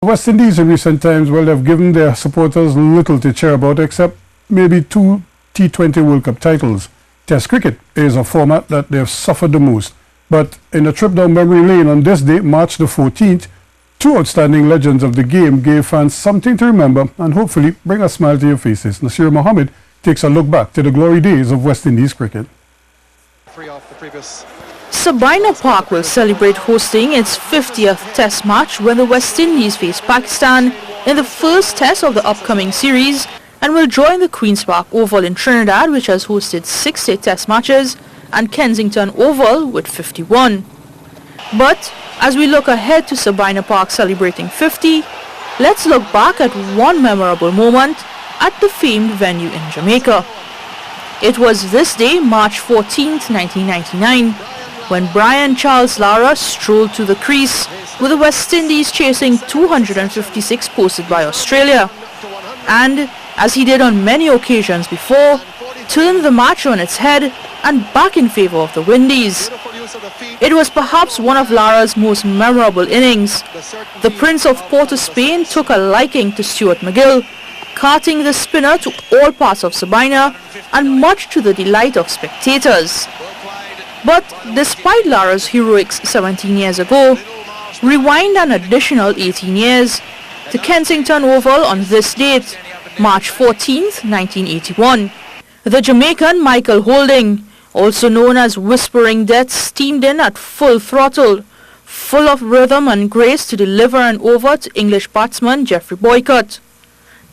West Indies in recent times, well, they've given their supporters little to cheer about except maybe 2 T20 World Cup titles. Test cricket is a format that they've suffered the most. But in a trip down memory lane on this day, March the 14th, two outstanding legends of the game gave fans something to remember and hopefully bring a smile to your faces. Naasira Mohammed takes a look back to the glory days of West Indies cricket. Sabina Park will celebrate hosting its 50th Test match when the West Indies face Pakistan in the first Test of the upcoming series and will join the Queen's Park Oval in Trinidad, which has hosted 60 Test matches, and Kensington Oval with 51. But as we look ahead to Sabina Park celebrating 50, let's look back at one memorable moment at the famed venue in Jamaica. It was this day, March 14th, 1999, when Brian Charles Lara strolled to the crease with the West Indies chasing 256 posted by Australia. And, as he did on many occasions before, turned the match on its head and back in favour of the Windies. It was perhaps one of Lara's most memorable innings. The Prince of Port of Spain took a liking to Stuart MacGill, carting the spinner to all parts of Sabina and much to the delight of spectators. But despite Lara's heroics 17 years ago, rewind an additional 18 years to Kensington Oval on this date, March 14th, 1981. The Jamaican Michael Holding, also known as Whispering Death, steamed in at full throttle, full of rhythm and grace to deliver an over to English batsman Geoffrey Boycott.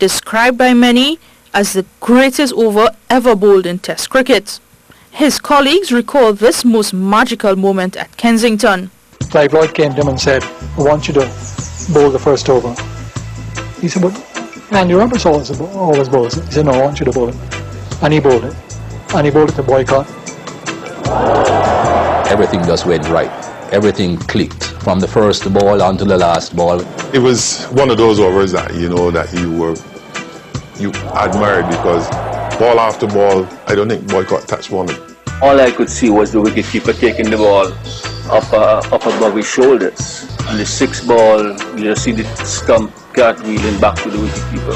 Described by many as the greatest over ever bowled in Test cricket. His colleagues recall this most magical moment at Kensington. Clive Lloyd came to him and said, "I want you to bowl the first over." He said, "But Andy Roberts always bowls it." He said, "No, I want you to bowl it." And he bowled it. And he bowled it to Boycott. Everything just went right. Everything clicked from the first ball onto the last ball. It was one of those overs that that you admired, because ball after ball, I don't think Boycott touched one. All I could see was the wicketkeeper taking the ball up above his shoulders. And the sixth ball, you just see the stump cartwheeling back to the wicketkeeper.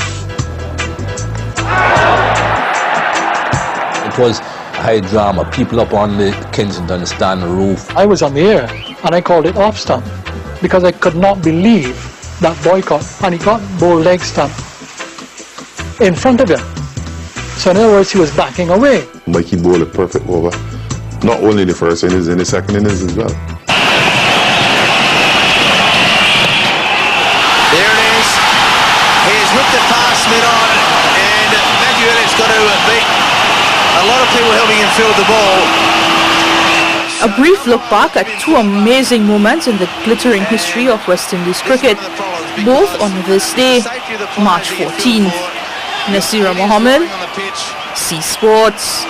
It was high drama. People up on the Kensington stand roof. I was on the air and I called it off stump because I could not believe that Boycott, and he got bowled leg stump in front of him. So in other words, he was backing away. Mikey bowled a perfect over. Not only in the first innings, in the second innings as well. There it is. He has whipped it past mid-on, and Matthew Elliott's got to beat a lot of people helping him field the ball. A brief look back at two amazing moments in the glittering history of West Indies cricket, both on this day, March 14th. Naasira Mohammed, C Sports.